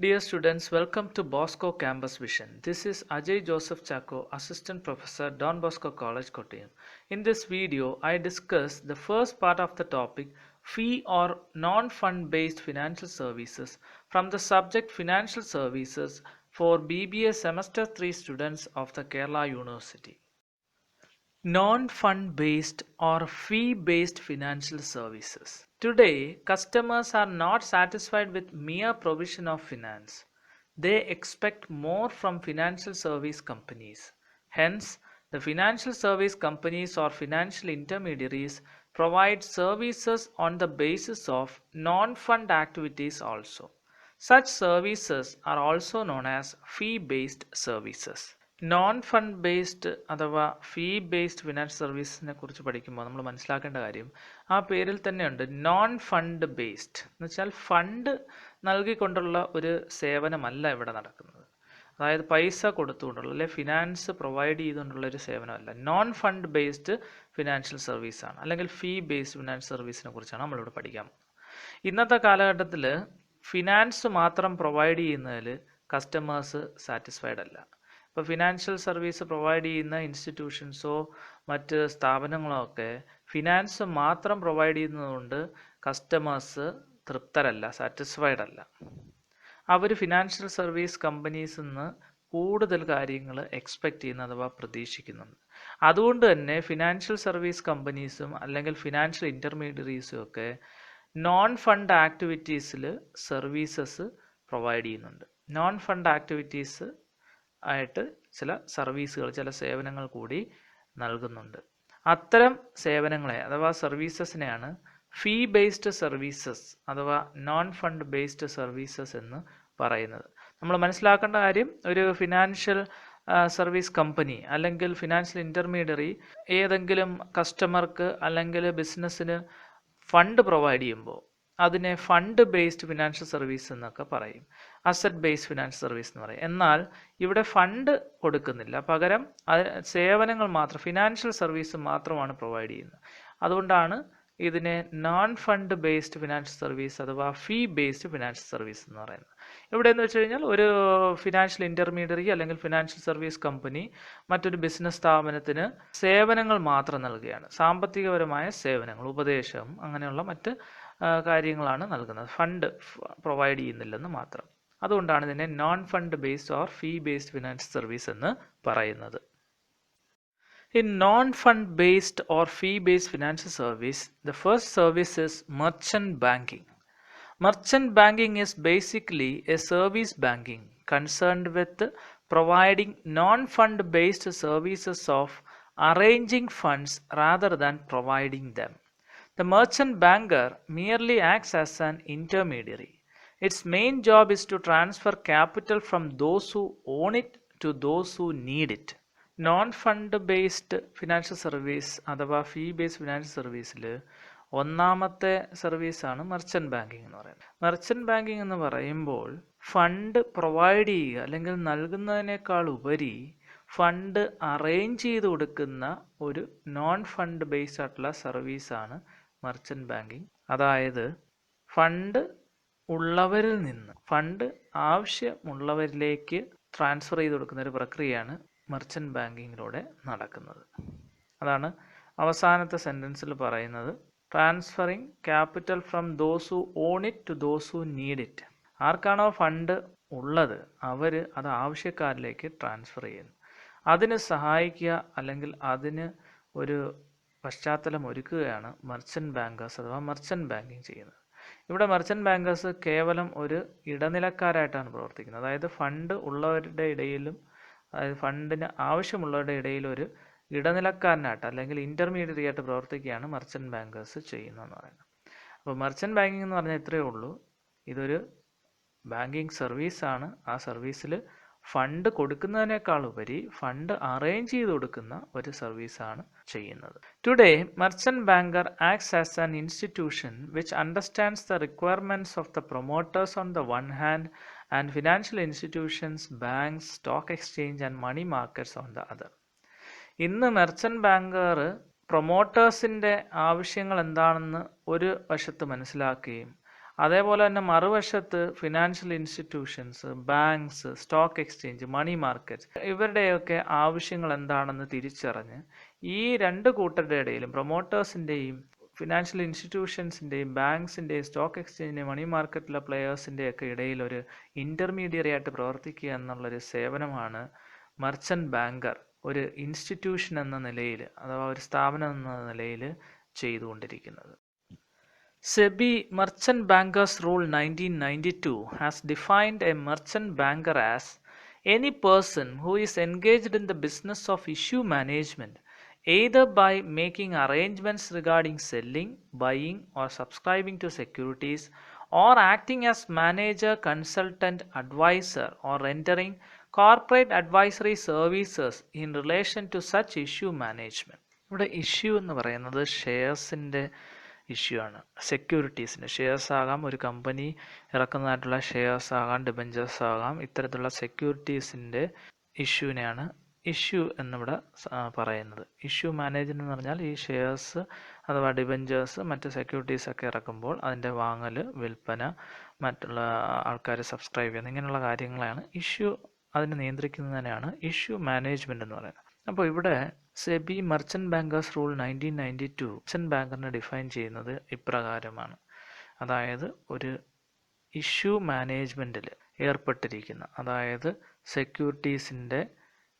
Dear students, welcome to Bosco Campus Vision. This is Ajay Joseph Chacko, Assistant Professor, Don Bosco College, Kottayam. In this video, I discuss the first part of the topic, fee or non-fund based financial services from the subject Financial Services for BBA Semester 3 students of the Kerala University. Non-fund based or fee based financial services. Today, customers are not satisfied with mere provision of finance. They expect more from financial service companies. Hence, the financial service companies or financial intermediaries provide services on the basis of non-fund activities also. Such services are also known as fee-based services. Non fund based അഥവാ ഫീ based finance സർവീസിനെ കുറിച്ച് പഠിക്കുമ്പോൾ നമ്മൾ മനസ്സിലാക്കേണ്ട കാര്യം ആ പേരിൽ തന്നെയുണ്ട് non fund based എന്ന് വെച്ചാൽ ഫണ്ട് നൽകിക്കൊണ്ടുള്ള ഒരു സേവനമല്ല ഇവിടെ നടക്കുന്നത്. അതായത് പൈസ കൊടുത്തുകൊണ്ടുള്ള അല്ലെ ഫിനാൻസ് പ്രൊവൈഡ് ചെയ്തുകൊണ്ടുള്ള ഒരു സേവനമല്ല. നോൺ ഫണ്ട് ബേസ്ഡ് ഫിനാൻഷ്യൽ സർവീസാണ്, അല്ലെങ്കിൽ ഫീ ബേസ്ഡ് ഫിനാൻസ് സർവീസിനെ കുറിച്ചാണ് നമ്മളിവിടെ പഠിക്കാൻ പോകുന്നത്. ഇന്നത്തെ കാലഘട്ടത്തിൽ ഫിനാൻസ് മാത്രം പ്രൊവൈഡ് ചെയ്യുന്നതിൽ കസ്റ്റമേഴ്സ് സാറ്റിസ്ഫൈഡ് അല്ല. ഇപ്പോൾ ഫിനാൻഷ്യൽ സർവീസ് പ്രൊവൈഡ് ചെയ്യുന്ന ഇൻസ്റ്റിറ്റ്യൂഷൻസോ മറ്റ് സ്ഥാപനങ്ങളോ ഒക്കെ ഫിനാൻസ് മാത്രം പ്രൊവൈഡ് ചെയ്യുന്നതുകൊണ്ട് കസ്റ്റമേഴ്സ് തൃപ്തരല്ല, സാറ്റിസ്ഫൈഡ് അല്ല. അവർ ഫിനാൻഷ്യൽ സർവീസ് കമ്പനീസിൽ നിന്ന് കൂടുതൽ കാര്യങ്ങൾ എക്സ്പെക്റ്റ് ചെയ്യുന്ന അഥവാ പ്രതീക്ഷിക്കുന്നുണ്ട്. അതുകൊണ്ട് തന്നെ ഫിനാൻഷ്യൽ സർവീസ് കമ്പനീസും അല്ലെങ്കിൽ ഫിനാൻഷ്യൽ ഇൻ്റർമീഡിയറീസും ഒക്കെ നോൺ ഫണ്ട് ആക്ടിവിറ്റീസിൽ സർവീസസ് പ്രൊവൈഡ് ചെയ്യുന്നുണ്ട്. നോൺ ഫണ്ട് ആക്ടിവിറ്റീസ് ആയിട്ട് ചില സർവീസുകൾ, ചില സേവനങ്ങൾ കൂടി നൽകുന്നുണ്ട്. അത്തരം സേവനങ്ങളെ അഥവാ സർവീസസിനെയാണ് ഫീ ബേസ്ഡ് സർവീസസ് അഥവാ നോൺ ഫണ്ട് ബേസ്ഡ് സർവീസസ് എന്ന് പറയുന്നത്. നമ്മൾ മനസ്സിലാക്കേണ്ട കാര്യം, ഒരു ഫിനാൻഷ്യൽ സർവീസ് കമ്പനി അല്ലെങ്കിൽ ഫിനാൻഷ്യൽ ഇൻ്റർമീഡിയറി ഏതെങ്കിലും കസ്റ്റമർക്ക് അല്ലെങ്കിൽ ബിസിനസ്സിന് ഫണ്ട് പ്രൊവൈഡ് ചെയ്യുമ്പോൾ അതിനെ ഫണ്ട് ബേസ്ഡ് ഫിനാൻഷ്യൽ സർവീസ് എന്നൊക്കെ പറയും, അസറ്റ് ബേസ്ഡ് ഫിനാൻഷ്യൽ സർവീസ് എന്ന് പറയും. എന്നാൽ ഇവിടെ ഫണ്ട് കൊടുക്കുന്നില്ല, പകരം സേവനങ്ങൾ മാത്രം, ഫിനാൻഷ്യൽ സർവീസ് മാത്രമാണ് പ്രൊവൈഡ് ചെയ്യുന്നത്. അതുകൊണ്ടാണ് ഇതിനെ non fund based financial service അഥവാ ഫീ ബേസ്ഡ് ഫിനാൻഷ്യൽ സർവീസ് എന്ന് പറയുന്നത്. ഇവിടെ എന്ന് വെച്ച് കഴിഞ്ഞാൽ ഒരു ഫിനാൻഷ്യൽ ഇൻ്റർമീഡിയറി അല്ലെങ്കിൽ ഫിനാൻഷ്യൽ സർവീസ് കമ്പനി മറ്റൊരു ബിസിനസ് സ്ഥാപനത്തിന് സേവനങ്ങൾ മാത്രം നൽകുകയാണ്. സാമ്പത്തികപരമായ സേവനങ്ങൾ, ഉപദേശം, അങ്ങനെയുള്ള മറ്റ് കാര്യങ്ങളാണ് നൽകുന്നത്. ഫണ്ട് പ്രൊവൈഡ് ചെയ്യുന്നില്ലെന്ന് മാത്രം. അതുകൊണ്ടാണ് ഇതിനെ non fund based or fee based financial service എന്ന് പറയുന്നത്. In non-fund based or fee-based financial service, the first service is merchant banking. Merchant banking is basically a service banking concerned with providing non-fund based services of arranging funds rather than providing them. The merchant banker merely acts as an intermediary. Its main job is to transfer capital from those who own it to those who need it. Non fund based financial service അഥവാ ഫീ based financial സർവീസിൽ ഒന്നാമത്തെ സർവീസാണ് merchant banking എന്ന് പറയുന്നത്. Merchant banking എന്ന് പറയുമ്പോൾ fund provide ചെയ്യുക അല്ലെങ്കിൽ നൽകുന്നതിനേക്കാൾ ഉപരി ഫണ്ട് അറേഞ്ച് ചെയ്ത് കൊടുക്കുന്ന ഒരു നോൺ ഫണ്ട് ബേസ്ഡ് ആയിട്ടുള്ള സർവീസാണ് മെർച്ചൻ്റ് ബാങ്കിങ്. അതായത് ഫണ്ട് ഉള്ളവരിൽ നിന്ന് ഫണ്ട് ആവശ്യമുള്ളവരിലേക്ക് ട്രാൻസ്ഫർ ചെയ്ത് കൊടുക്കുന്ന ഒരു പ്രക്രിയയാണ് മെർച്ചൻ്റ് ബാങ്കിങ്ങിലൂടെ നടക്കുന്നത്. അതാണ് അവസാനത്തെ സെൻറ്റൻസിൽ പറയുന്നത്, transferring capital from those who own it to those who need it. ആർക്കാണോ ഫണ്ട് ഉള്ളത് അവർ അത് ആവശ്യക്കാരിലേക്ക് ട്രാൻസ്ഫർ ചെയ്യുന്നു. അതിന് സഹായിക്കുക അല്ലെങ്കിൽ അതിന് ഒരു പശ്ചാത്തലം ഒരുക്കുകയാണ് മെർച്ചൻ്റ് ബാങ്കേഴ്സ് അഥവാ മെർച്ചൻ്റ് ബാങ്കിങ് ചെയ്യുന്നത്. ഇവിടെ മെർച്ചൻ്റ് ബാങ്കേഴ്സ് കേവലം ഒരു ഇടനിലക്കാരായിട്ടാണ് പ്രവർത്തിക്കുന്നത്. അതായത് ഫണ്ട് ഉള്ളവരുടെ ഇടയിലും അതായത് ഫണ്ടിന് ആവശ്യമുള്ളവരുടെ ഇടയിൽ ഒരു ഇടനിലക്കാരനായിട്ട് അല്ലെങ്കിൽ ഇൻ്റർമീഡിയറി ആയിട്ട് പ്രവർത്തിക്കുകയാണ് മെർച്ചൻ്റ് ബാങ്കേഴ്സ് ചെയ്യുന്നതെന്ന് പറയുന്നത്. അപ്പോൾ മെർച്ചൻ്റ് ബാങ്കിങ് എന്ന് പറഞ്ഞാൽ ഇത്രയേ ഉള്ളൂ, ഇതൊരു ബാങ്കിങ് സർവീസാണ്. ആ സർവീസിൽ ഫണ്ട് കൊടുക്കുന്നതിനേക്കാൾ ഉപരി ഫണ്ട് അറേഞ്ച് ചെയ്ത് കൊടുക്കുന്ന ഒരു സർവീസാണ് ചെയ്യുന്നത്. Today merchant banker acts as an institution which understands the requirements of the promoters on the one hand and financial institutions, banks, stock exchange and money markets on the other. ഇന്ന് merchant banker പ്രൊമോട്ടേഴ്സിൻ്റെ ആവശ്യങ്ങൾ എന്താണെന്ന് ഒരു വശത്ത് മനസ്സിലാക്കുകയും അതേപോലെ തന്നെ മറുവശത്ത് financial institutions, banks, stock exchange, money market ഇവരുടെയൊക്കെ ആവശ്യങ്ങൾ എന്താണെന്ന് തിരിച്ചറിഞ്ഞ് ഈ രണ്ട് കൂട്ടരുടെ ഇടയിലും പ്രൊമോട്ടേഴ്സിൻ്റെയും ഫിനാൻഷ്യൽ ഇൻസ്റ്റിറ്റ്യൂഷൻസിൻ്റെയും ബാങ്ക്സിൻ്റെയും സ്റ്റോക്ക് എക്സ്ചേഞ്ചിൻ്റെയും മണി മാർക്കറ്റിലെ പ്ലെയേഴ്സിൻ്റെയൊക്കെ ഇടയിൽ ഒരു ഇൻ്റർമീഡിയറി ആയിട്ട് പ്രവർത്തിക്കുക എന്നുള്ളൊരു സേവനമാണ് മർച്ചൻ്റ് ബാങ്കർ ഒരു ഇൻസ്റ്റിറ്റ്യൂഷൻ എന്ന നിലയിൽ അഥവാ ഒരു സ്ഥാപനം എന്ന നിലയിൽ ചെയ്തുകൊണ്ടിരിക്കുന്നത്. SEBI Merchant Bankers Rule 1992 has defined a merchant banker as any person who is engaged in the business of issue management, either by making arrangements regarding selling, buying, or subscribing to securities, or acting as manager, consultant, advisor, or rendering corporate advisory services in relation to such issue management. ഇവിടെ issue എന്ന് പറയുന്നത് ഷെയർസിൻ്റെ issue ആണ്. സെക്യൂരിറ്റീസിന് shares ആകാം, ഒരു company ഇറക്കുന്നതായിട്ടുള്ള shares ആകാം, debentures ആകാം. ഇത്തരത്തിലുള്ള സെക്യൂരിറ്റീസിൻ്റെ ഇഷ്യൂവിനെയാണ് issue എന്നിവിടെ പറയുന്നത്. ഇഷ്യൂ മാനേജ്മെന്റ് എന്ന് പറഞ്ഞാൽ ഈ ഷെയർസ് അഥവാ ഡിബഞ്ചേഴ്സ് മറ്റ് സെക്യൂരിറ്റീസ് ഒക്കെ ഇറക്കുമ്പോൾ അതിൻ്റെ വാങ്ങൽ, വിൽപ്പന, മറ്റുള്ള ആൾക്കാർ സബ്സ്ക്രൈബ് ചെയ്യുന്ന ഇങ്ങനെയുള്ള കാര്യങ്ങളാണ് ഇഷ്യൂ അതിനെ നിയന്ത്രിക്കുന്നതിനാണ് ഇഷ്യൂ മാനേജ്മെന്റ് എന്ന് പറയുന്നത്. അപ്പോൾ ഇവിടെ SEBI merchant bankers rule 1992 merchant ബാങ്കറിനെ ഡിഫൈൻ ചെയ്യുന്നത് ഇപ്രകാരമാണ്. അതായത് ഒരു ഇഷ്യൂ മാനേജ്മെൻറ്റിൽ ഏർപ്പെട്ടിരിക്കുന്ന, അതായത് സെക്യൂരിറ്റീസിൻ്റെ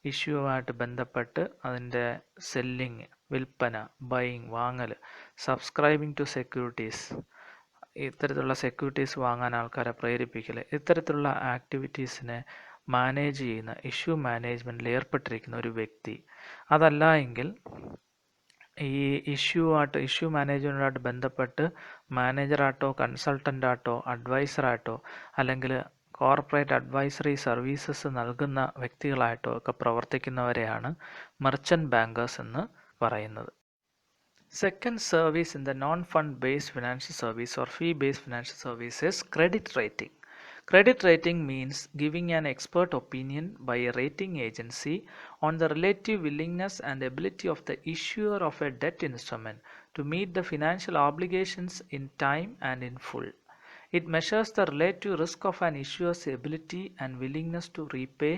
ഇഷ്യൂവുമായിട്ട് ബന്ധപ്പെട്ട് അതിൻ്റെ സെല്ലിങ്, വിൽപ്പന, ബൈയിങ്, വാങ്ങൽ, സബ്സ്ക്രൈബിങ് ടു സെക്യൂരിറ്റീസ്, ഇത്തരത്തിലുള്ള സെക്യൂരിറ്റീസ് വാങ്ങാൻ ആൾക്കാരെ പ്രേരിപ്പിക്കൽ, ഇത്തരത്തിലുള്ള ആക്ടിവിറ്റീസിനെ മാനേജ് ചെയ്യുന്ന ഇഷ്യൂ മാനേജ്മെൻറ്റിൽ ഏർപ്പെട്ടിരിക്കുന്ന ഒരു വ്യക്തി. അതല്ല എങ്കിൽ ഈ ഇഷ്യൂ മാനേജ്മെൻറ്റുമായിട്ട് ബന്ധപ്പെട്ട് മാനേജറായിട്ടോ കൺസൾട്ടൻ്റായിട്ടോ അഡ്വൈസറായിട്ടോ അല്ലെങ്കിൽ കോർപ്പറേറ്റ് അഡ്വൈസറി സർവീസസ് നൽകുന്ന വ്യക്തികളായിട്ടോ ഒക്കെ പ്രവർത്തിക്കുന്നവരെയാണ് മർച്ചന്റ് ബാങ്കേഴ്സ് എന്ന് പറയുന്നത്. Second service in the non fund based financial service or fee based financial services credit rating. Credit rating means giving an expert opinion by a rating agency on the relative willingness and ability of the issuer of a debt instrument to meet the financial obligations in time and in full. It measures the relative risk of an issuer's ability and willingness to repay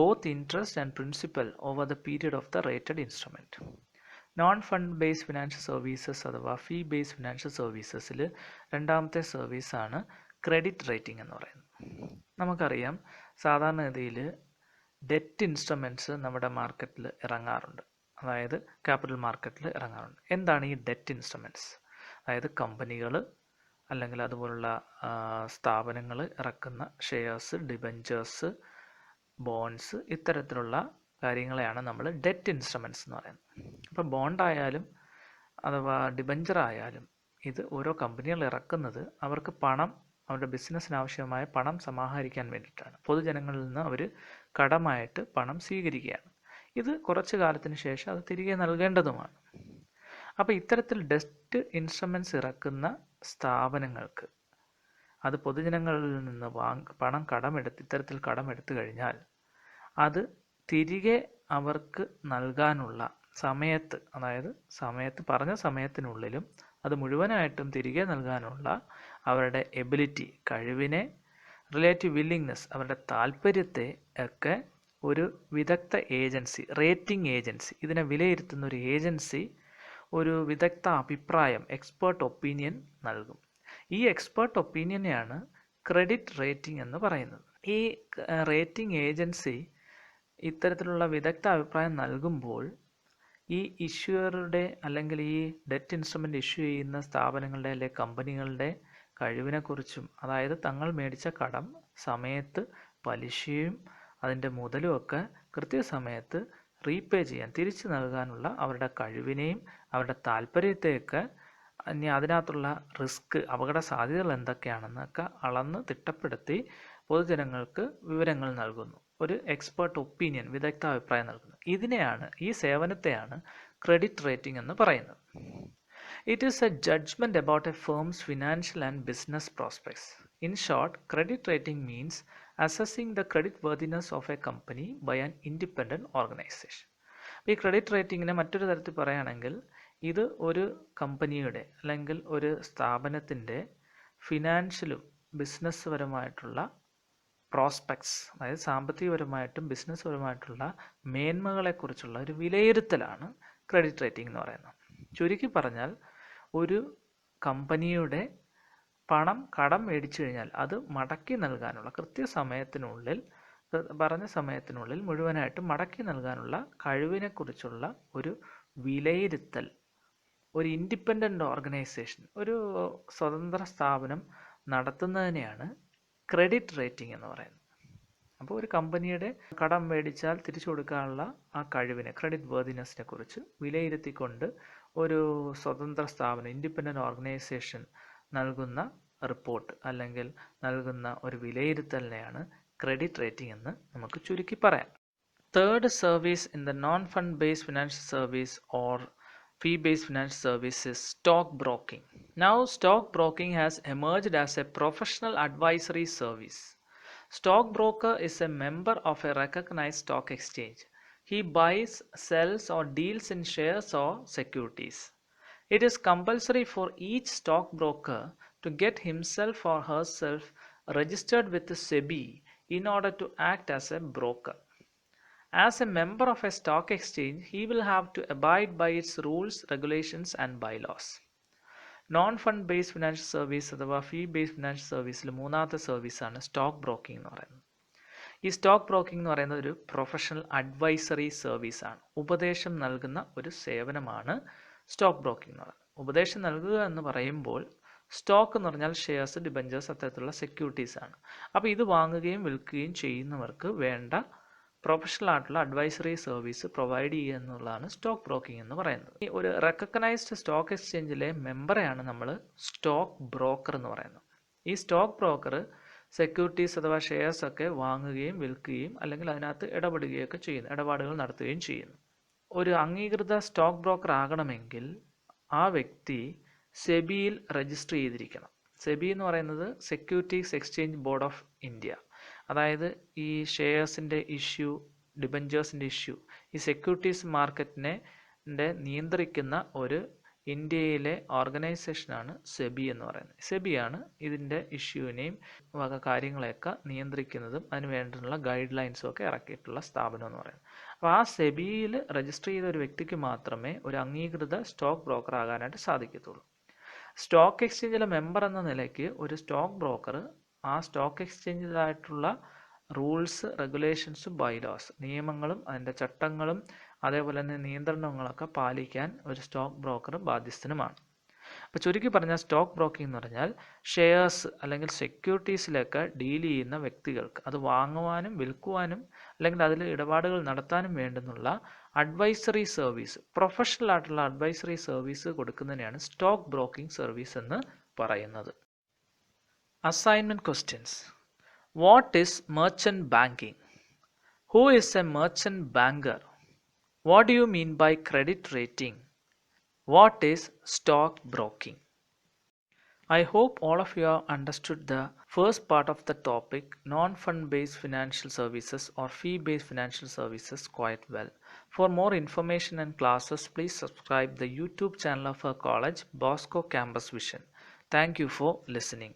both interest and principal over the period of the rated instrument. Non-fund based financial services അഥവാ fee based financial servicesൽ രണ്ടാമത്തെ സർവീസാണ് credit rating എന്ന് പറയുന്നത്. നമുക്കറിയാം, സാധാരണഗതിയിൽ debt instruments നമ്മുടെ മാർക്കറ്റിൽ ഇറങ്ങാറുണ്ട്, അതായത് ക്യാപിറ്റൽ മാർക്കറ്റിൽ ഇറങ്ങാറുണ്ട്. എന്താണ് ഈ ഡെറ്റ് ഇൻസ്ട്രുമെൻറ്റ്സ്? അതായത് കമ്പനികൾ അല്ലെങ്കിൽ അതുപോലുള്ള സ്ഥാപനങ്ങൾ ഇറക്കുന്ന ഷെയർസ്, ഡിബഞ്ചേഴ്സ്, ബോൺസ്, ഇത്തരത്തിലുള്ള കാര്യങ്ങളെയാണ് നമ്മൾ ഡെറ്റ് ഇൻസ്ട്രുമെൻറ്റ്സ് എന്ന് പറയുന്നത്. അപ്പോൾ ബോണ്ടായാലും അഥവാ ഡിബഞ്ചർ ആയാലും ഇത് ഓരോ കമ്പനികൾ ഇറക്കുന്നത് അവർക്ക് പണം, അവരുടെ ബിസിനസ്സിന് ആവശ്യമായ പണം സമാഹരിക്കാൻ വേണ്ടിയിട്ടാണ്. പൊതുജനങ്ങളിൽ നിന്ന് അവർ കടമായിട്ട് പണം സ്വീകരിക്കുകയാണ്. ഇത് കുറച്ച് കാലത്തിന് ശേഷം അത് തിരികെ നൽകേണ്ടതുമാണ്. അപ്പോൾ ഇത്തരത്തിൽ ഡെറ്റ് ഇൻസ്ട്രുമെൻറ്റ്സ് ഇറക്കുന്ന സ്ഥാപനങ്ങൾക്ക് അത് പൊതുജനങ്ങളിൽ നിന്ന് പണം ഇത്തരത്തിൽ കടമെടുത്തു കഴിഞ്ഞാൽ അത് തിരികെ അവർക്ക് നൽകാനുള്ള സമയത്ത്, അതായത് പറഞ്ഞ സമയത്തിനുള്ളിലും അത് മുഴുവനായിട്ടും തിരികെ നൽകാനുള്ള അവരുടെ എബിലിറ്റി, കഴിവിനെ, റിലേറ്റീവ് വില്ലിങ്നെസ്, അവരുടെ താല്പര്യത്തെ ഒക്കെ ഒരു വിദഗ്ധ ഏജൻസി, റേറ്റിംഗ് ഏജൻസി, ഇതിനെ വിലയിരുത്തുന്ന ഒരു ഏജൻസി ഒരു വിദഗ്ധ അഭിപ്രായം, എക്സ്പേർട്ട് ഒപ്പീനിയൻ നൽകും. ഈ എക്സ്പേർട്ട് ഒപ്പീനിയനെയാണ് ക്രെഡിറ്റ് റേറ്റിംഗ് എന്ന് പറയുന്നത്. ഈ റേറ്റിംഗ് ഏജൻസി ഇത്തരത്തിലുള്ള വിദഗ്ധ അഭിപ്രായം നൽകുമ്പോൾ ഈ ഇഷ്യൂറുടെ അല്ലെങ്കിൽ ഈ ഡെറ്റ് ഇൻസ്ട്രുമെൻ്റ് ഇഷ്യൂ ചെയ്യുന്ന സ്ഥാപനങ്ങളുടെ അല്ലെങ്കിൽ കമ്പനികളുടെ കഴിവിനെക്കുറിച്ചും, അതായത് തങ്ങൾ മേടിച്ച കടം സമയത്ത് പലിശയും അതിൻ്റെ മുതലും ഒക്കെ കൃത്യസമയത്ത് റീപേ ചെയ്യാൻ, തിരിച്ചു നൽകാനുള്ള അവരുടെ കഴിവിനെയും അവരുടെ താല്പര്യത്തെയൊക്കെ, ഇനി അതിനകത്തുള്ള റിസ്ക്, അപകട സാധ്യതകൾ എന്തൊക്കെയാണെന്നൊക്കെ അളന്ന് തിട്ടപ്പെടുത്തി പൊതുജനങ്ങൾക്ക് വിവരങ്ങൾ നൽകുന്നു. ഒരു എക്സ്പേർട്ട് ഒപ്പീനിയൻ, വിദഗ്ധ അഭിപ്രായം നൽകുന്നു. ഈ സേവനത്തെയാണ് ക്രെഡിറ്റ് റേറ്റിംഗ് എന്ന് പറയുന്നത്. It is a judgment about a firm's financial and business prospects. In short, credit rating means assessing the creditworthiness of a company by an independent organization. ഈ ക്രെഡിറ്റ് റേറ്റിംഗിനെ മറ്റൊരു തരത്തിൽ പറയുകയാണെങ്കിൽ ഇത് ഒരു കമ്പനിയുടെ അല്ലെങ്കിൽ ഒരു സ്ഥാപനത്തിൻ്റെ ഫിനാൻഷ്യലും ബിസിനസ് പരമായിട്ടുള്ള പ്രോസ്പെക്ട്സ്, അതായത് സാമ്പത്തികപരമായിട്ടും ബിസിനസ് പരമായിട്ടുള്ള മേന്മകളെക്കുറിച്ചുള്ള ഒരു വിലയിരുത്തലാണ് ക്രെഡിറ്റ് റേറ്റിംഗ് എന്ന് പറയുന്നത്. ചുരുക്കി പറഞ്ഞാൽ ഒരു കമ്പനിയുടെ പണം കടം മേടിച്ചു കഴിഞ്ഞാൽ അത് മടക്കി നൽകാനുള്ള കൃത്യസമയത്തിനുള്ളിൽ, പറഞ്ഞ സമയത്തിനുള്ളിൽ മുഴുവനായിട്ട് മടക്കി നൽകാനുള്ള കഴിവിനെക്കുറിച്ചുള്ള ഒരു വിലയിരുത്തൽ ഒരു ഇൻഡിപെൻഡൻ്റ് ഓർഗനൈസേഷൻ, ഒരു സ്വതന്ത്ര സ്ഥാപനം നടത്തുന്നതിനെയാണ് ക്രെഡിറ്റ് റേറ്റിംഗ് എന്ന് പറയുന്നത്. അപ്പോൾ ഒരു കമ്പനിയുടെ കടം മേടിച്ചാൽ തിരിച്ചു കൊടുക്കാനുള്ള ആ കഴിവിനെ, ക്രെഡിറ്റ് വേർതിനെസ്സിനെ കുറിച്ച് വിലയിരുത്തിക്കൊണ്ട് ഒരു സ്വതന്ത്ര സ്ഥാപനം, ഇൻഡിപെൻഡൻ്റ് ഓർഗനൈസേഷൻ നൽകുന്ന റിപ്പോർട്ട് അല്ലെങ്കിൽ നൽകുന്ന ഒരു വിലയിരുത്തലിനെയാണ് ക്രെഡിറ്റ് റേറ്റിംഗ് എന്ന് നമുക്ക് ചുരുക്കി പറയാം. Third service in the non fund based financial service or fee-based financial service is stockbroking. Now, stockbroking has emerged as a professional advisory service. Stockbroker is a member of a recognized stock exchange. He buys, sells, or deals in shares or securities. It is compulsory for each stockbroker to get himself or herself registered with the SEBI in order to act as a broker. As a member of a stock exchange, he will have to abide by its rules, regulations and bylaws. Non-fund based financial service അഥവാ ഫീ based financial സർവീസിൽ മൂന്നാമത്തെ സർവീസാണ് stock broking എന്ന് പറയുന്നത്. ഈ stock broking എന്ന് പറയുന്നത് ഒരു പ്രൊഫഷണൽ അഡ്വൈസറി സർവീസാണ്. ഉപദേശം നൽകുന്ന ഒരു സേവനമാണ് സ്റ്റോക്ക് ബ്രോക്കിംഗ് എന്ന് പറയുന്നത്. ഉപദേശം നൽകുക എന്ന് പറയുമ്പോൾ സ്റ്റോക്ക് എന്ന് പറഞ്ഞാൽ ഷെയർസ്, ഡിബഞ്ചേഴ്സ്, അത്തരത്തിലുള്ള സെക്യൂരിറ്റീസ് ആണ്. അപ്പോൾ ഇത് വാങ്ങുകയും വിൽക്കുകയും ചെയ്യുന്നവർക്ക് വേണ്ട പ്രൊഫഷണൽ ആയിട്ടുള്ള അഡ്വൈസറി സർവീസ് പ്രൊവൈഡ് ചെയ്യുക എന്നുള്ളതാണ് സ്റ്റോക്ക് ബ്രോക്കിംഗ് എന്ന് പറയുന്നത്. ഈ ഒരു റെക്കഗ്നൈസ്ഡ് സ്റ്റോക്ക് എക്സ്ചേഞ്ചിലെ മെമ്പറെയാണ് നമ്മൾ സ്റ്റോക്ക് ബ്രോക്കർ എന്ന് പറയുന്നത്. ഈ സ്റ്റോക്ക് ബ്രോക്കർ സെക്യൂരിറ്റീസ് അഥവാ ഷെയർസ് ഒക്കെ വാങ്ങുകയും വിൽക്കുകയും അല്ലെങ്കിൽ അതിനകത്ത് ഇടപെടുകയൊക്കെ ചെയ്യുന്നു, ഇടപാടുകൾ നടത്തുകയും ചെയ്യുന്നു. ഒരു അംഗീകൃത സ്റ്റോക്ക് ബ്രോക്കർ ആകണമെങ്കിൽ ആ വ്യക്തി സെബിയിൽ രജിസ്റ്റർ ചെയ്തിരിക്കണം. സെബി എന്ന് പറയുന്നത് securities exchange board of India. അതായത് ഈ ഷെയർസിൻ്റെ ഇഷ്യൂ, ഡിബഞ്ചേഴ്സിൻ്റെ ഇഷ്യൂ, ഈ സെക്യൂരിറ്റീസ് മാർക്കറ്റിനെ നിയന്ത്രിക്കുന്ന ഒരു ഇന്ത്യയിലെ ഓർഗനൈസേഷനാണ് സെബി എന്ന് പറയുന്നത്. സെബിയാണ് ഇതിൻ്റെ ഇഷ്യൂവിനെയും വക കാര്യങ്ങളെയൊക്കെ നിയന്ത്രിക്കുന്നതും അതിന് വേണ്ടിയുള്ള ഗൈഡ് ലൈൻസും ഒക്കെ ഇറക്കിയിട്ടുള്ള സ്ഥാപനം എന്ന് പറയുന്നത്. അപ്പോൾ ആ സെബിയിൽ രജിസ്റ്റർ ചെയ്ത ഒരു വ്യക്തിക്ക് മാത്രമേ ഒരു അംഗീകൃത സ്റ്റോക്ക് ബ്രോക്കർ ആകാനായിട്ട് സാധിക്കത്തുള്ളൂ. സ്റ്റോക്ക് എക്സ്ചേഞ്ചിലെ മെമ്പർ എന്ന നിലയ്ക്ക് ഒരു സ്റ്റോക്ക് ബ്രോക്കർ ആ സ്റ്റോക്ക് എക്സ്ചേഞ്ചിലായിട്ടുള്ള റൂൾസ്, റെഗുലേഷൻസ്, ബൈലോസ്, നിയമങ്ങളും അതിൻ്റെ ചട്ടങ്ങളും അതേപോലെ തന്നെ നിയന്ത്രണങ്ങളൊക്കെ പാലിക്കാൻ ഒരു സ്റ്റോക്ക് ബ്രോക്കർ ബാധ്യസ്ഥനുമാണ്. അപ്പോൾ ചുരുക്കി പറഞ്ഞാൽ സ്റ്റോക്ക് ബ്രോക്കിംഗ് എന്ന് പറഞ്ഞാൽ ഷെയർസ് അല്ലെങ്കിൽ സെക്യൂരിറ്റീസിലൊക്കെ ഡീൽ ചെയ്യുന്ന വ്യക്തികൾക്ക് അത് വാങ്ങുവാനും വിൽക്കുവാനും അല്ലെങ്കിൽ അതിൽ ഇടപാടുകൾ നടത്താനും വേണ്ടുന്നുള്ള അഡ്വൈസറി സർവീസ്, പ്രൊഫഷണൽ ആയിട്ടുള്ള അഡ്വൈസറി സർവീസ് കൊടുക്കുന്നതിനെയാണ് സ്റ്റോക്ക് ബ്രോക്കിംഗ് സർവീസ് എന്ന് പറയുന്നത്. Assignment questions. What is merchant banking? Who is a merchant banker? What do you mean by credit rating? What is stock broking? I hope all of you have understood the first part of the topic, non-fund based financial services or fee-based financial services quite well. For more information and classes, please subscribe the YouTube channel of our college, Bosco Campus Vision. Thank you for listening.